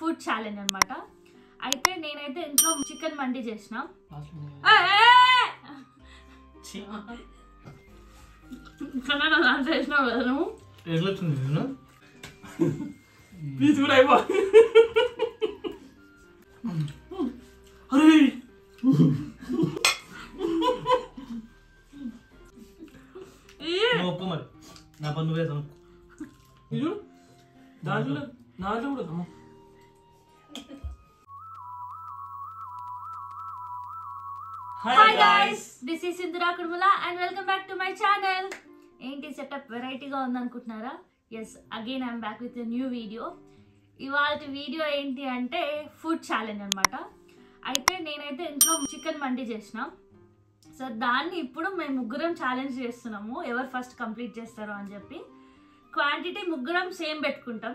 Food challenge అనమాట. అయితే నేనైతే ఇంట్లో చికెన్ మండి చేసిన. చేసినావు కదా నువ్వు. మరి నా పన్ను వేసాను దాంట్లో నాతో కూడా. Hi guys, this is Sindhura Kurmula and welcome back to my channel. ఏంటి సెటప్ వెరైటీగా ఉందనుకుంటున్నారా? Yes, again I'm back with a new video. ఇవాళ వీడియో ఏంటి అంటే ఫుడ్ ఛాలెంజ్ అనమాట. అయితే నేనైతే ఇంట్లో చికెన్ మండి చేసిన. సో దాన్ని ఇప్పుడు మేము ముగ్గురం ఛాలెంజ్ చేస్తున్నాము, ఎవరు ఫస్ట్ కంప్లీట్ చేస్తారో అని చెప్పి. క్వాంటిటీ ముగ్గురం సేమ్ పెట్టుకుంటాం,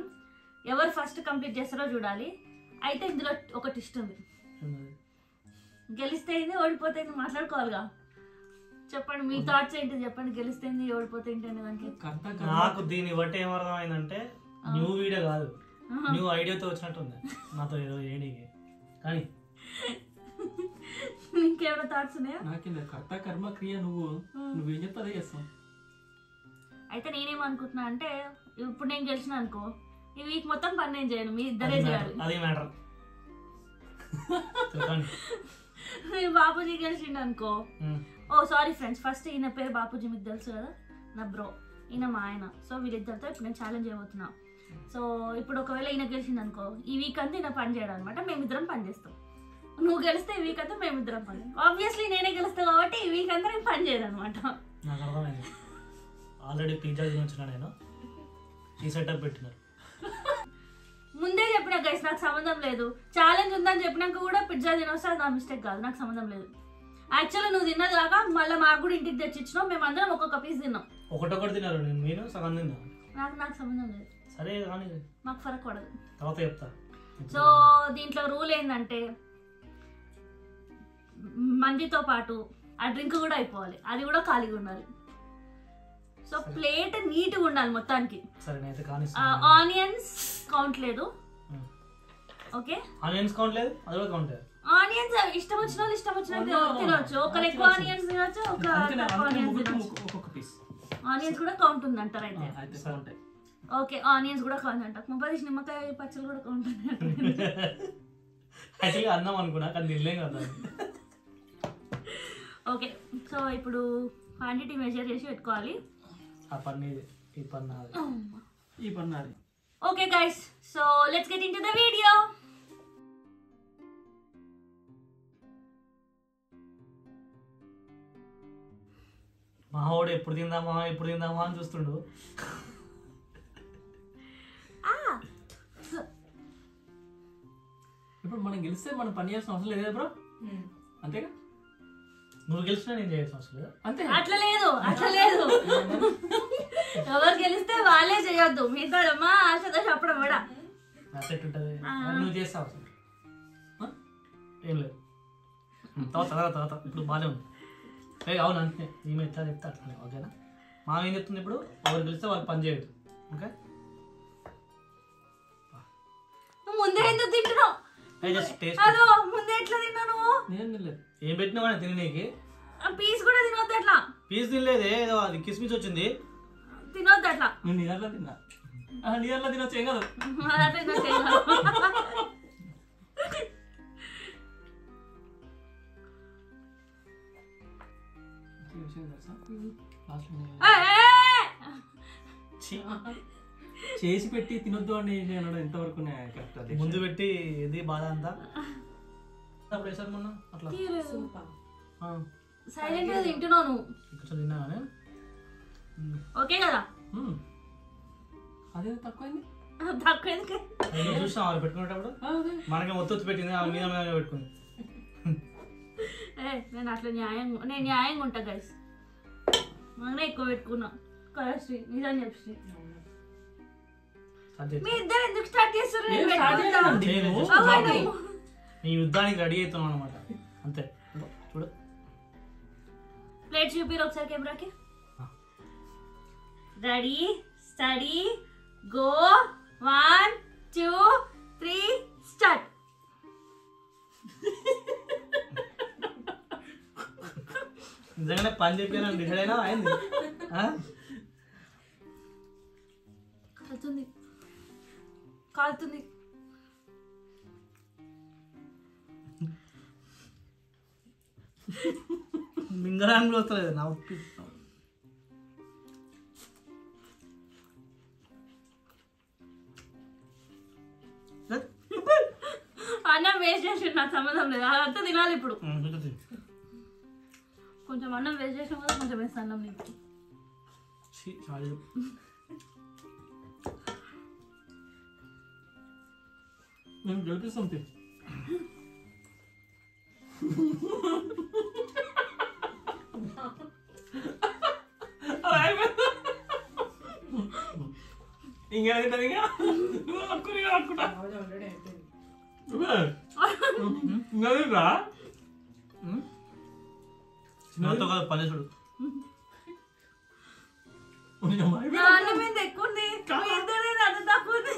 ఎవరు ఫస్ట్ కంప్లీట్ చేస్తారో చూడాలి. అయితే ఇందులో ఒక ట్విస్ట్ ఉంది. గెలిస్తే ఓడిపోతే మాట్లాడుకోవాలిగా. చెప్పండి మీ థాట్స్ ఏంటి, చెప్పండి. గెలిస్తే ఓడిపోతే దానికి నాకు దీన్ని బట్టి ఏమర్థమైందంటే న్యూ వీడియో కాదు, న్యూ ఐడియాతో వచ్చినట్టుంది నాతో ఏదో ఏడికి. కానీ ఇంకేమైనా థాట్స్ ఉన్నాయా? నాకేందా కర్త కర్మ క్రియ, నువ్వేం చెప్తా అదే చేస్తావు. అయితే నేనేమనుకుంటున్నా అంటే ఇప్పుడు నేను గెలిచిన అనుకో, ఈ వీక్ మొత్తం పని నేను చేయను, మీ ఇద్దరే చేయాలి. అదే మ్యాటర్. బాపూజీ గెలిచిండు అనుకో. ఓ సారీ ఫ్రెండ్స్, ఫస్ట్ ఈయన పేరు బాపూజీ, మీకు తెలుసు కదా, నా బ్రో. ఈయన మా ఆయన. సో వీళ్ళిద్దరితో ఇప్పుడు నేను ఛాలెంజ్ చేయబోతున్నా. సో ఇప్పుడు ఒకవేళ ఈయన గెలిచింది అనుకో, ఈ వీక్ అంతా ఈయన పని చేయడం అనమాట, మేమిద్దరం పని చేస్తాం. నువ్వు గెలిస్తే ఈ వీక్ అంతా మేమిద్దరం పని. ఆబ్వియస్లీ నేనే గెలుస్తా కాబట్టి ఈ వీక్ అంతా నేను పని చేయను అనమాట. నాకు అర్థమైంది. ఆల్రెడీ పిజ్జా తినొచ్చిన నేను, ఈ సెటప్ పెట్టినారు. ముందే చెప్పినా గైస్, నాకు సంబంధం లేదు. ఛాలెంజ్ ఉందని చెప్పినాక కూడా పిజ్జా తినొస్తే అది నా మిస్టేక్ కాదు, నాకు సంబంధం లేదు. యాక్చువల్లీ నువ్వు తిన్నది కాక మళ్ళీ మాకు కూడా ఇంటికి తెచ్చిచ్చినావు, మేము అందరం ఒక్కొక్క పీస్ తిన్నాం. ఒకటొకటి తిన్నారు, నేను సగం తిన్నా. నాకు సంబంధం లేదు. సరే కానీ మాకు ఫరక్ పడదు, తర్వాత చెప్తా. సో దీంట్లో రూల్ ఏంటంటే మందితో పాటు ఆ డ్రింక్ కూడా అయిపోవాలి, అది కూడా ఖాళీగా ఉండాలి. సో ప్లేట్ నీట్గా ఉండాలి మొత్తానికి. ఆనియన్స్ కౌంట్ లేదు. ఓకే, ఆనియన్స్ కౌంట్ లేదు, అది కూడా కౌంట్ లేదు. ఆనియన్స్ ఇష్టం వచ్చిన వాళ్ళు ఇష్టం వచ్చినట్టు తినొచ్చు. ఒకరు ఎక్కువ ఆనియన్స్ తినొచ్చు, ఒక ఆనియన్స్ కూడా కౌంట్ ఉంది అంటారు. అయితే ఓకే, ఆనియన్స్ కూడా కౌంట్ అంట. ముప్పది నిమ్మకాయ పచ్చలు కూడా కౌంట్ యాక్చువల్గా అన్నం అనుకున్నా కానీ తినలేం కదా. ఓకే, సో ఇప్పుడు క్వాంటిటీ మెజర్ చేసి పెట్టుకోవాలి. ఆ పన్నీది, ఈ పన్నాది, ఈ పన్నాది. Okay guys, so let's get into the video. మావాడు ఎప్పుడు తిందామా అని చూస్తుండు. ఇప్పుడు మనం గెలిస్తే మనం పని చేయాల్సిన అవసరం లేదా బ్రో? అంతేగా, నువ్వు గెలిచినా నేను చేయాల్సిన అవసరం లేదా? అంతే. అట్లా లేదు. ఎవరు గెలిస్తే వాళ్ళే చేయొద్దు, మిగతా మా ఆశతో చెప్పడం కూడా సెట్ ఉంటుంది. నువ్వు చేస్తావు ఏం లేదు. తర్వాత ఇప్పుడు బాగానే ఉంది. అవును అంతే, ఈమె ఎట్లా చెప్తే అట్లనే. ఓకేనా, మా ఏం చెప్తుంది ఇప్పుడు, ఎవరు గెలిస్తే వాళ్ళు పని చేయొద్దు. ఓకే, ముందే ఎందుకు తింటున్నావు? ముందే ఎట్లా తిన్నావు నువ్వు? ఏం పెట్టినావు అని తిని నీకు పీస్ కూడా తినొద్దు. అట్లా పీస్ తినలేదే, ఏదో అది కిస్మిస్ వచ్చింది, తినొద్దు అట్లా. నీ దాంట్లో తిన్నా, నీ దాంట్లో తినొచ్చు, ఏం కాదు. చేసి పెట్టి తినొద్దు అని ఎంతవరకు కరెక్ట్. ముందు పెట్టి ఇది బాధ అంతా అప్పుడు వేసారు మొన్న అట్లా సైలెంట్ గా తింటున్నావు నువ్వు. తిన్నా ఓకే కదా, అదే తక్కువైంది. చూసినా వాళ్ళు పెట్టుకునేటప్పుడు మనకి మొత్తం పెట్టింది, మీద మీద పెట్టుకుంది. నేను అట్లా న్యాయంగా ఉంటా గైస్, మననే ఎక్కువ పెట్టుకున్నా కదా. శ్రీ నిజం చెప్పి మీ ఇద్దరు ఎందుకు స్టార్ట్ చేస్తారు? నీ యుద్ధానికి రెడీ అవుతున్నాం అనమాట, అంతే. చూడు ప్లేట్ చూపిరు ఒకసారి కెమెరాకి. Ready, study, go. 1 2 3 నిజంగానే పని చెప్పాను డిసైడ్ అయినా అయింది. కాలుతుంది కాలుతుంది. మింగడానికి వస్తలేదు నా ఉప్పి. అన్నం వేస్ట్ చేసి నాకు సంబంధం లేదు, అదంతా తినాలి ఇప్పుడు. కొంచెం అన్నం వేస్ట్ చేసిన కదా, కొంచెం వేస్తే అన్నం నీకు నేను గెలిపిస్తుంది. ఇంకా చిన్నతో కాదు పనిచుడు. అన్నం మీద ఎక్కువ ఉంది, అది తక్కువ ఉంది.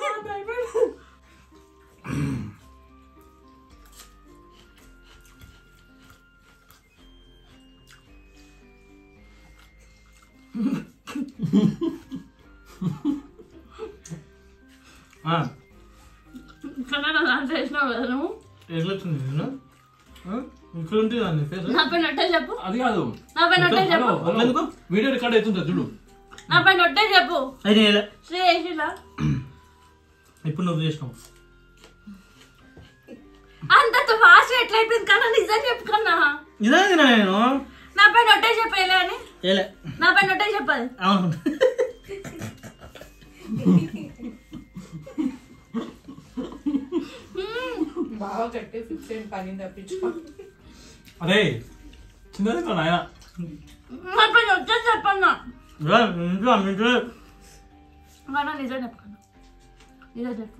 చేసినావు కదా నువ్వు. ఎట్లొచ్చింది ఇక్కడ ఉంటుంది దాన్ని ఫేస్. నా పైన నట్టే చెప్పు. అది కాదు, నా పైన నట్టే చెప్పు. వీడియో రికార్డ్ అవుతుంటా చూడు. నా పైన నట్టే చెప్పు. అయితే శ్రీ చేసిలా ఇప్పుడు నువ్వు చేసినావు. అంత ఫాస్ట్ ఎట్లయిపోయింది కన్నా, నిజం చెప్పు కన్నా. నిజంగా తినా నేను. నా పైన నొట్టే చెప్పేలే అని. నా పైన నొట్టే చెప్పాలి. అవును. బాగా కట్టి ఫిక్స్ అయిన పని తప్పించుకో. అరే చిన్నది నాయన. నా పైన నొట్టే చెప్పన్నా. నిజం చెప్పు, నిజం చెప్పు,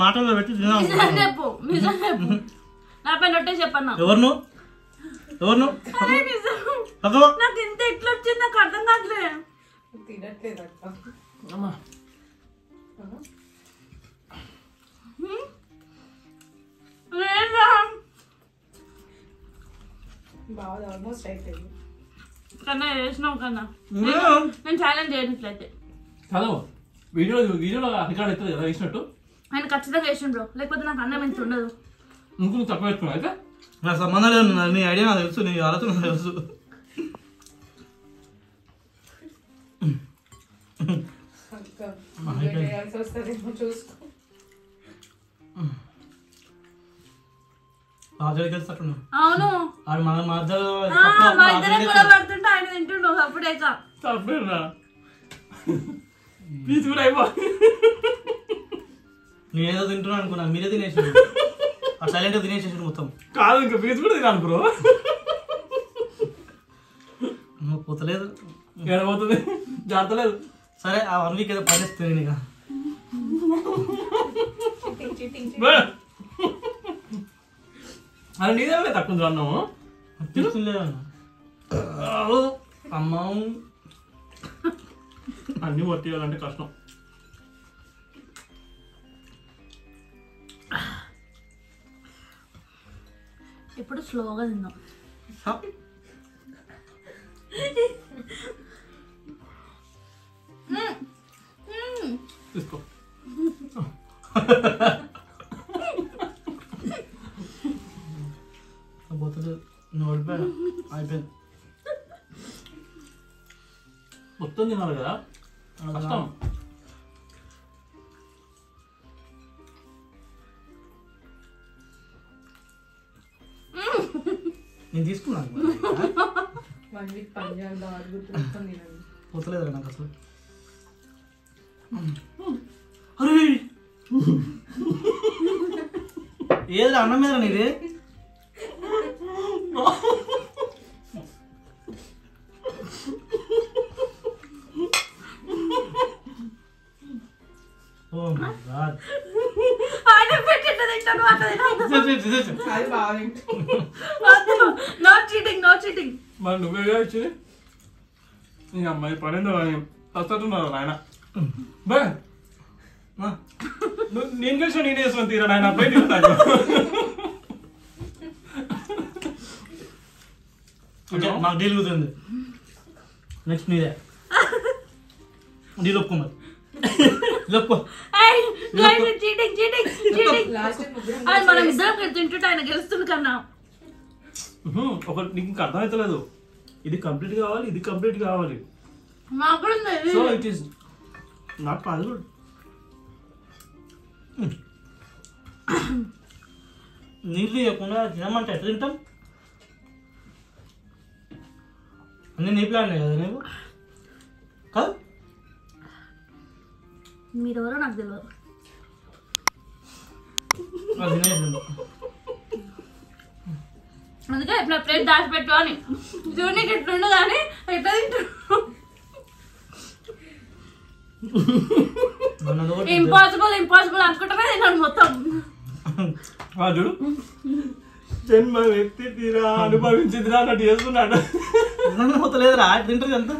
మాటల్లో పెట్టి నిజం చెప్పు, నిజం చెప్పు. నా పైన నొట్టే చెప్పన్నా. ఎవరు నాకు ఇంత ఎట్లా వచ్చింది నాకు అర్థం కావట్లే. తినట్లేదు అక్క. బాగా ఆల్మోస్ట్ అయిపోయింది కన్నా. చేసినావు కన్నా, నేను ఛాలెంజ్ చేయనట్లయితే. చదువు వీడియోలో రికార్డ్ అవుతుంది కదా వేసినట్టు. ఆయన ఖచ్చితంగా వేసిండ్రు, లేకపోతే నాకు అన్నం ఎంత ఉండదు. ఇంకొక తక్కువ వేసుకున్నావు అయితే. నాకు సంబంధం లేదు, నీ ఐడియా నాకు తెలుసు, నీ ఆలోచన నాకు తెలుసు. చేయాల్సి వస్తుందేమో చూసుకో. అవును, మా ఇద్దరం కూడా పడుతుంటే ఆయన తింటుండు అప్పుడే. తప్పేరా పీస్ కూడా అయిపో. నేనేదో తింటున్నా అనుకున్నా, మీరే తినేసి సైలెంట్ తినేసేసి మొత్తం. కాదు ఇంకా పీస్ కూడా తినాలి బ్రో. పోతలేదు, ఏడబోతుంది జాతలేదు. సరే ఆ 1 వీక్ ఏదో పనిస్తుంది నేను. అది నీదే తక్కువ అన్నాము తీసుకులేదన్న అమ్మ. అన్ని వర్తియాలంటే కష్టం. ఇప్పుడు స్లోగా తిందాం. తీసుకో. పోతలేదు, నువ్వు ఓడిపోయా, అయిపోయింది. మొత్తం తినాలి కదా, కష్టం. నేను తీసుకున్నాను. 1 వీక్ పని చేయాలి, అడుగుతుంది. పోతలేదు నాకు అసలు. అరే ఏది అన్నం మీద నీది. మరి నువ్వే వచ్చి నీ అమ్మాయి పడిందో అని వస్తున్నారు నాయన. బా నేను కలిసి నేను వేసుకొని తీరా నాయన అబ్బాయి మాకు డీల్ కుదిరింది నెక్స్ట్ నీదే డీల్ ఒప్పుకో మరి ఒప్పుకో చీటింగ్ చీటింగ్ చీటింగ్ అది మనం ఇద్దరం తింటుంటే ఆయన గెలుస్తుంది కన్నా ఒక నీకు ఇంకా అర్థమవుతలేదు ఇది కంప్లీట్ కావాలి ఇది కంప్లీట్ కావాలి నాకు కూడా so it is not possible నీళ్ళు ఇవ్వకుండా తినమంటే ఎట్లా తింటాం అన్నీ నీ ప్లాన్ కదా నీవు కాదు మీరెవరో నాకు తెలియదు అది తినేసిండు అందుకే ఎట్లా ప్లేట్ దాచిపెట్టు అని చూడనికి ఎట్లుండు కానీ ఎట్లా తింటారు ఇంపాసిబుల్ ఇంపాసిబుల్ అనుకుంటమే తిన్నాను మొత్తం చూడు జన్మ వ్యక్తి తీరా అనుభవించిందిరా అన్నట్టు చేస్తున్నాడు మొత్తం లేదురా తింటుంది ఎంత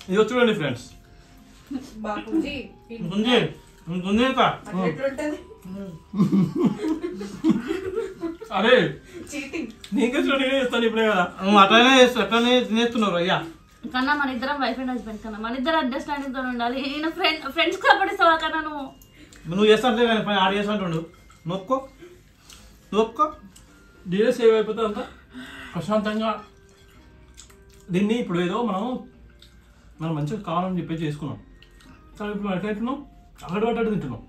ఇది చూడండి ఫ్రెండ్స్ బాపూజీ గుంజే గుంజే ఎట్లుంటది అరే చీటింగ్ నీకే చూడండి నేనే చేస్తాను ఇప్పుడే కదా నువ్వు అట్లనే తినేస్తున్నారు అయ్యా కన్నా మన ఇద్దరం వైఫ్ అండ్ హస్బెండ్ కన్నా మన ఇద్దరు అండర్స్టాండింగ్ తో ఉండాలి ఈయన ఫ్రెండ్స్ కాబట్టి ఇస్తావా కన్నా నువ్వు చేస్తాంటే కానీ పని ఆడ చేస్తాంటుండు నొప్పుకో డీలే సేవ్ అయిపోతే అంతా ప్రశాంతంగా దీన్ని ఇప్పుడు ఏదో మనం మంచిగా కావాలని చెప్పేసి చేసుకున్నాం కానీ ఇప్పుడు ఎట్లా తింటున్నాం అగడబడ్డట్టు తింటున్నాం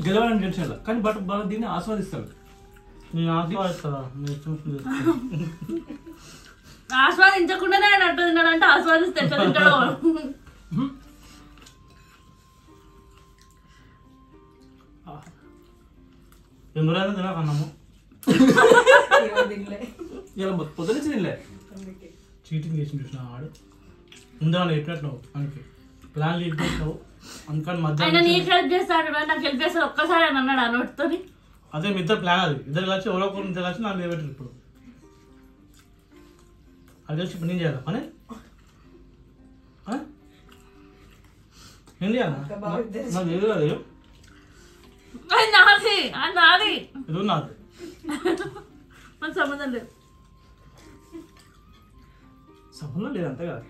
గెలవాలని టెన్షన్ కానీ బట్ దీన్ని ఆస్వాదిస్తాడు నేను ఆస్వాదిస్తా ఆస్వాదించకుండానే ఆయన అట్టు తిన్నాడు అంటే ఆస్వాదిస్తే ఎట్లా తింటాడో ఎందుకైనా తినకన్నాము ఇలా పొద్దున తినలే చీటింగ్ చేసి చూసిన వాడు ముందు ఎట్టినట్టు మనకి ప్లాన్ లీడ్ చేసినావు అందుకని ఆయన మధ్యాహ్నం నీకు హెల్ప్ చేస్తాడు నాకు హెల్ప్ చేస్తాడు ఒక్కసారి అని అన్నాడు ఆ నోటితోని అదే మీ ఇద్దరు ప్లాన్ అది ఇద్దరు కలిసి ఎవరో ఒకరు ఇద్దరు కలిసి నాకు నిలబెట్టారు ఇప్పుడు అది వచ్చి ఇప్పుడు నేను చేయాలి పని ఏం చేయాలి నాకు ఏదో అది అది నాది అది నాది ఇది నాది నాకు సంబంధం లేదు సంబంధం లేదు అంతే కదా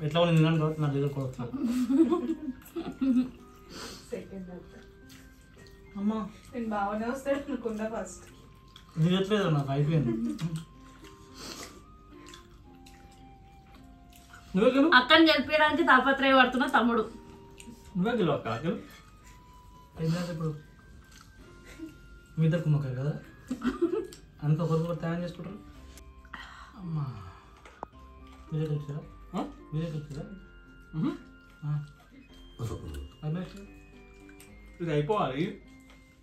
ఎట్లా ఉంది తిన్నాను కాబట్టి నాకు ఎదుర్కోవచ్చు సెకండ్ అమ్మా నేను బాగానే వస్తాడు అనుకున్నా ఫస్ట్ ఇది ఎట్లేదు నాకు అయిపోయింది నువ్వే గెలు అక్కని గెలిపించడానికి తాపత్రయపడుతున్న తమ్ముడు నువ్వే గెలు అక్క గెలు ఏంటంటే ఇప్పుడు మీ ఇద్దరు కుమ్మకారు కదా అంత ఒకరు తయారు చేసుకుంటారు అమ్మా మీరే కలిసారా మీరే కలిసారా అయిపోయి ఇది అయిపోవాలి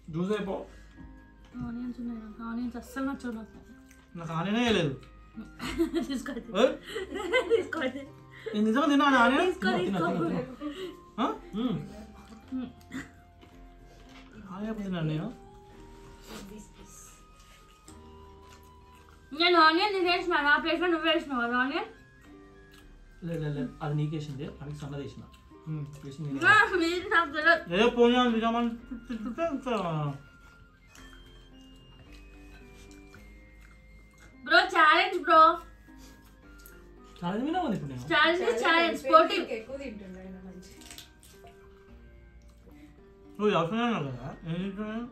జ్యూస్ అయిపో ఆనియన్స్ ఉన్నాయి నాకు ఆనియన్స్ అస్సలు నచ్చవు నాకు నాకు ఆనే లేదు తీసుకోండి తీసుకోండి నిజంగా తిన్నా ఆనే ఆనే తిన్నాను నేను ఆనియన్ తినేసిన నా ప్లేట్లో నువ్వు వేసినావు అది ఆనియన్ లేదు అది నీకేసింది అది సన్నది వేసిన మీరు నాకు తెలియదు ఏ పోయినా నిజమని బ్రో ఛాలెంజ్ బ్రో చాలా విన్నావు ఇప్పుడు నేను ఛాలెంజ్ స్పోర్టివ్ ఎక్కువ తింటుండే ఆయన మంచి నువ్వు చదువుతున్నాను కదా ఏం తింటున్నాను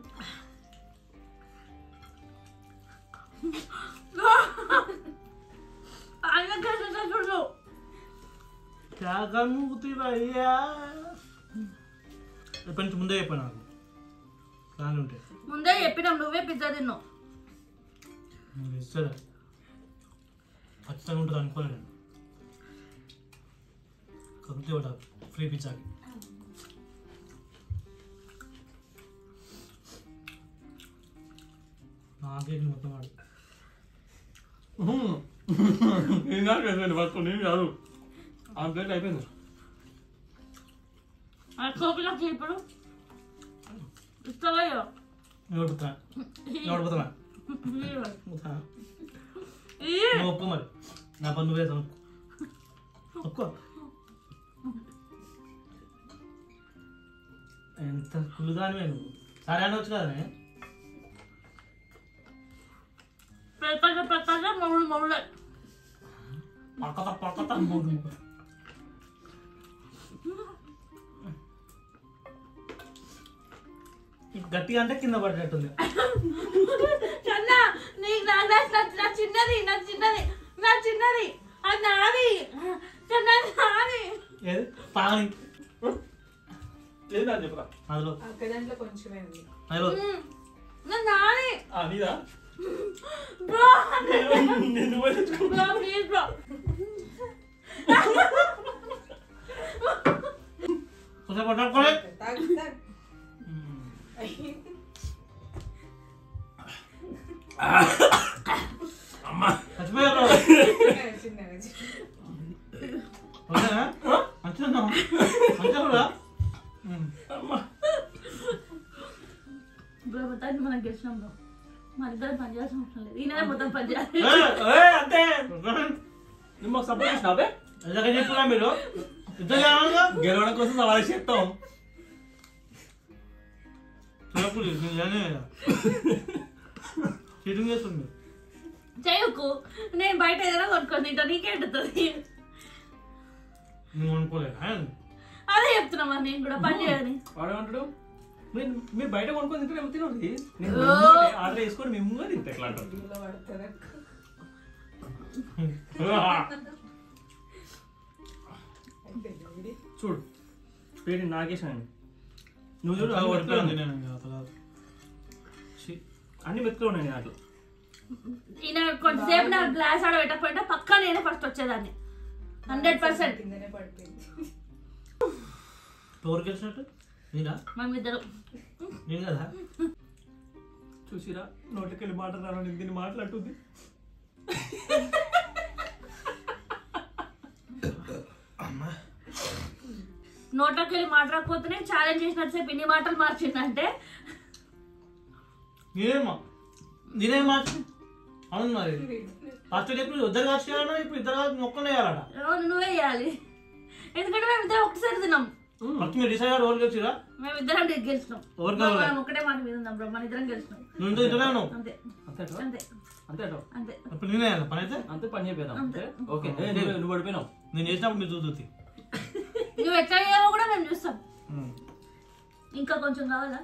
ఆయన కలిసి చూడు త్యాగమూర్తివయ్యా ఎప్పటి నుంచి ముందే చెప్పాను నాకు ప్లాన్ ఉంటే ముందే చెప్పినాం నువ్వే పిజ్జా తిన్నావు నువ్వు ఇస్తారా ఖచ్చితంగా ఉంటుంది అనుకోలేదు నేను కాకపోతే ఒకటి ఫ్రీ పిజ్జాకి నాకే మొత్తం వాడు నేను వర్క్ నేను కాదు ఆ ప్లేట్ అయిపోయింది కోపిలకి ఇప్పుడు ఇస్తావయ్యో ఓడిపోతున్నా నువ్వు ఒప్పు మరి నా పని నువ్వే ఒక్కో ఎంత కుళ్ళుదానివే నువ్వు సరే అనవచ్చు కదా పక్కత గట్టిగా అంటే కింద పడినట్టుంది నీకు నా చిన్నది అది నాది నాది ఏది పాని లేదా చెప్పరా అందులో అక్క దాంట్లో కొంచెమే ఉంది. అందులో నాది నీదా బ్రో నేను తెచ్చుకో బ్రో ప్లీజ్ బ్రో కొంచెం పట్టుకోలే తాగు, తాగు. అమ్మా చచ్చిపోయారు చిన్నగా, చిన్నగా. మంచిగా కూడా అమ్మా బ్రో మొత్తానికి మనం గెలిచినాం బ్రో మన ఇద్దరు పని చేయాల్సిన అవసరం లేదు ఈయన మొత్తం పని చేయాలి అంతే నువ్వు మాకు సపోర్ట్ చేసినావే ఇలాగ చెప్తున్నా మీరు ఇద్దరు కావాలిగా గెలవడం కోసం సవాల్ చెప్తాం చీటింగ్ చేస్తుంది చేయకు నేను బయట ఏదైనా కొనుక్కొని తింటా నీకేంటుంది నువ్వు అనుకోలేదు అదే చెప్తున్నా మరి నేను కూడా పని చేయని వాడేమంటాడు మీరు బయట కొనుక్కొని తింటే ఏమో తినండి నేను ఆర్డర్ వేసుకొని మేము తింటే ఎట్లా అంటారు వీడియోలో పడుతుంది అక్క. అయిపోయిందా వీడియో? చూడు పేరు నాగేశాను నువ్వు చూడు అలా అన్ని పడిపోయింది మెతుకులు నేను ఇంకా అసలు. ఛీ. అన్ని మెతుకులు ఉన్నాయి దాంట్లో ఈయన కొంతసేపు నా గ్లాస్ ఆడ పెట్టకపోయినా పక్కా నేనే ఫస్ట్ వచ్చేదాన్ని 100%. కిందనే పడిపోయింది. ఎవరు గెలిచినట్టు నేనా మేమిద్దరు నేను కదా చూసిరా నోటికెళ్ళి మాట రాను దీన్ని మాట్లాడుతుంది నోట్లోకి వెళ్ళి మాట్లాడకపోతేనే ఛాలెంజ్ చేసినట్టు ఇన్ని మాటలు మార్చిందంటే నేనేం మార్చి అవును మరి ఫస్ట్ ఇప్పుడు ఇద్దరు కాదు చేయాలన్నా ఇప్పుడు ఇద్దరు కాదు మొక్కలు వేయాలట నువ్వే వేయాలి ఎందుకంటే మేమిద్దరం ఒకసారి తిన్నాం ఫస్ట్ మీరు డిసైడ్ ఎవరు గెలిచిరా మేమిద్దరం గెలిచినాం ఎవరు కావాలి మనం ఒకటే మాట మీద ఉందాం బ్రో మన ఇద్దరం గెలిచినాం నువ్వు ఇంత తింటున్నావు అంతే అంతే అంతే అంతే అంతే ఇప్పుడు నేనే చేయాలి పని అయితే అంతే పని చెప్పేదాం అంతే ఓకే నువ్వు పడిపోయినావు నేను చేసినప్పుడు మీరు చూస్తుంది నువ్వు ఎట్లా చేయవో కూడా మేము చూస్తాం ఇంకా కొంచెం కావాలా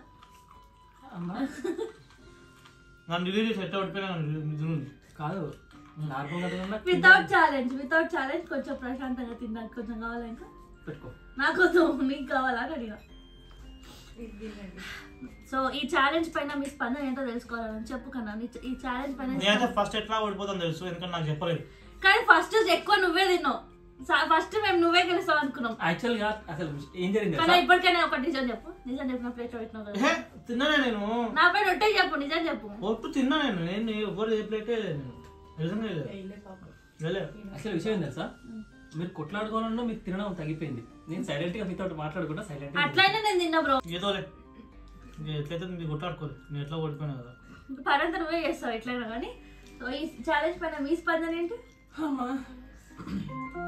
నన్ను డిలీట్ చేసి ఎట్లా పడిపోయినా కాదు నార్మల్గా వితౌట్ ఛాలెంజ్ కొంచెం ప్రశాంతంగా తినడానికి కొంచెం కావాలా ఇంకా పెట్టుకో నాకు నీకు కావాలా అని అడిగా ఇది తినండి. సో ఈ ఛాలెంజ్ పైన మీ స్పందన ఏంటో తెలుసుకోవాలని చెప్పు కన్నా ఈ ఛాలెంజ్ పైన నేనైతే ఫస్ట్ ఎట్లా ఓడిపోతాను తెలుసు ఎందుకంటే నాకు చెప్పలేదు కానీ ఫస్ట్ ఎక్కువ నువ్వే తిన్నావు ఫస్ట్ మేము నువ్వే గెలుస్తావు అనుకున్నాం యాక్చువల్ గా అసలు ఏం జరిగింది కానీ ఇప్పటికైనా ఒక నిజం చెప్పు నిజం చెప్పిన ప్లేట్ పెట్టినావు కదా తిన్నానే నేను నా పైన ఒట్టే చెప్పు నిజం చెప్పు ఒట్టు తిన్నా నేను ఎవరు ఏ ప్లేటే నేను నిజంగా లేదు వేయలే పాపం. వెళ్ళే అసలు విషయం ఏంటి తెలుసా మీరు కొట్లాడుకోవాలన్నా మీకు తినడం తగ్గిపోయింది నేను సైలెంట్ గా మీతో మాట్లాడకుండా సైలెంట్ అట్లయినా నేను తిన్నా బ్రో ఏదోలే ఎట్లయితే మీరు కొట్లాడుకోరు నేను ఎట్లా ఓడిపోయినా కదా పరంతా నువ్వే చేస్తావు ఎట్లయినా కానీ సో ఈ ఛాలెంజ్ పైన మీ స్పందన ఏంటి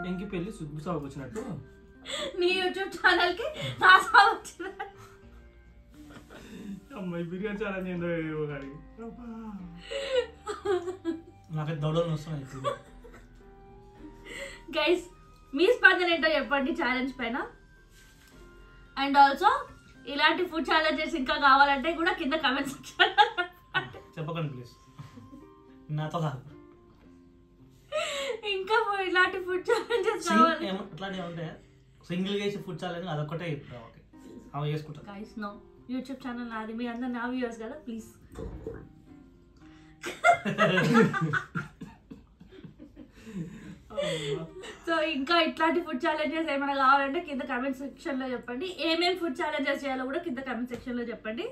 ఎంకి పెళ్లి సుబ్బు సాగుకు వచ్చినట్టు నీ యూట్యూబ్ ఛానల్ కి రాసా వచ్చిన అమ్మాయి బిర్యానీ ఛాలెంజ్ ఏందో గారి నాకైతే దౌడలు వస్తున్నాయి గైస్ మీ స్పందన ఏంటో చెప్పండి ఛాలెంజ్ పైన అండ్ ఆల్సో ఇలాంటి ఫుడ్ ఛాలెంజెస్ ఇంకా కావాలంటే కూడా కింద కమెంట్ సెక్షన్ చెప్పకండి ప్లీజ్ నాతో కాదు ఇంకా ఇలాంటి ఫుడ్ ఛాలెంజెస్ కావాలి అట్లాంటివి ఉంటే సింగిల్ చేసి ఫుడ్ ఛాలెంజ్ అదొక్కటే చెప్తాను ఓకే అవి చేసుకుంటాను గైస్ నో యూట్యూబ్ ఛానల్ నాది మీ అందరు నా వ్యూవర్స్ కదా ప్లీజ్ సో ఇంకా ఇట్లాంటి ఫుడ్ ఛాలెంజెస్ ఏమైనా కావాలంటే కింద కమెంట్ సెక్షన్ లో చెప్పండి ఏమేమి ఫుడ్ ఛాలెంజెస్ చేయాలో కూడా కింద కమెంట్ సెక్షన్ లో చెప్పండి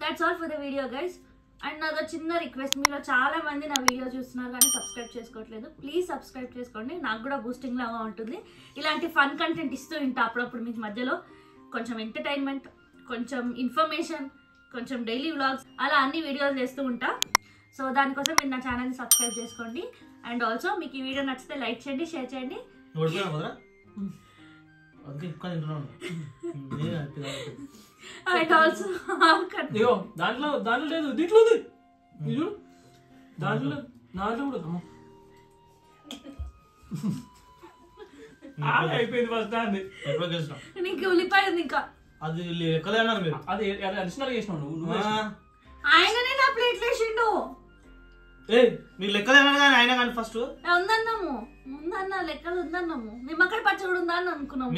that's all for the video guys and నాదో చిన్న రిక్వెస్ట్ మీలో చాలా మంది నా వీడియో చూస్తున్నారు కానీ సబ్స్క్రైబ్ చేసుకోవట్లేదు ప్లీజ్ సబ్స్క్రైబ్ చేసుకోండి నాకు కూడా బూస్టింగ్ లాగా ఉంటుంది ఇలాంటి ఫన్ కంటెంట్ ఇస్తూ ఉంటా అప్పుడప్పుడు మీకు మధ్యలో కొంచెం ఎంటర్టైన్మెంట్ కొంచెం ఇన్ఫర్మేషన్ కొంచెం డైలీ వ్లాగ్స్ అలా అన్ని వీడియోస్ చేస్తూ ఉంటా సో దానికోసం మీరు నా ఛానల్ని సబ్స్క్రైబ్ చేసుకోండి. అండ్ ఆల్సో మీకు ఈ వీడియో నచ్చితే లైక్ చేయండి, షేర్ చేయండి. అండ్ ఆల్సో ఇగో దాంట్లో లేదు, దీంట్లో ఉంది. ఇది దాంట్లో కూడా అయిపోయింది ఫస్ట్ అండి. నీకు ఉల్లిపాయ ఉంది ఇంకా. అది ఎక్కలే అన్నారు మీరు. అది అడిషనల్ చేసినావు నువ్వు. ఆయననే నా ప్లేట్ వేసిండు. మీరు లెక్కలే అన్నారు కానీ ఆయన కానీ ఫస్ట్ ఉందన్నాము, ఉందన్నా లెక్కలు ఉందన్నాము. మేము అక్కడ పచ్చడి ఉందా అని అనుకున్నాము.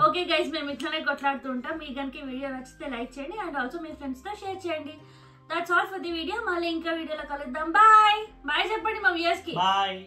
ఓకే గైస్, మేము ఇట్లానే కొట్లాడుతుంటాం. మీకు కనుక వీడియో నచ్చితే లైక్ చేయండి అండ్ ఆల్సో మీ ఫ్రెండ్స్ తో షేర్ చేయండి. That's all for the video. మళ్ళీ ఇంకా వీడియోలో కలుద్దాం. బాయ్ బాయ్ చెప్పండి మా వ్యూయర్స్ కి. బాయ్.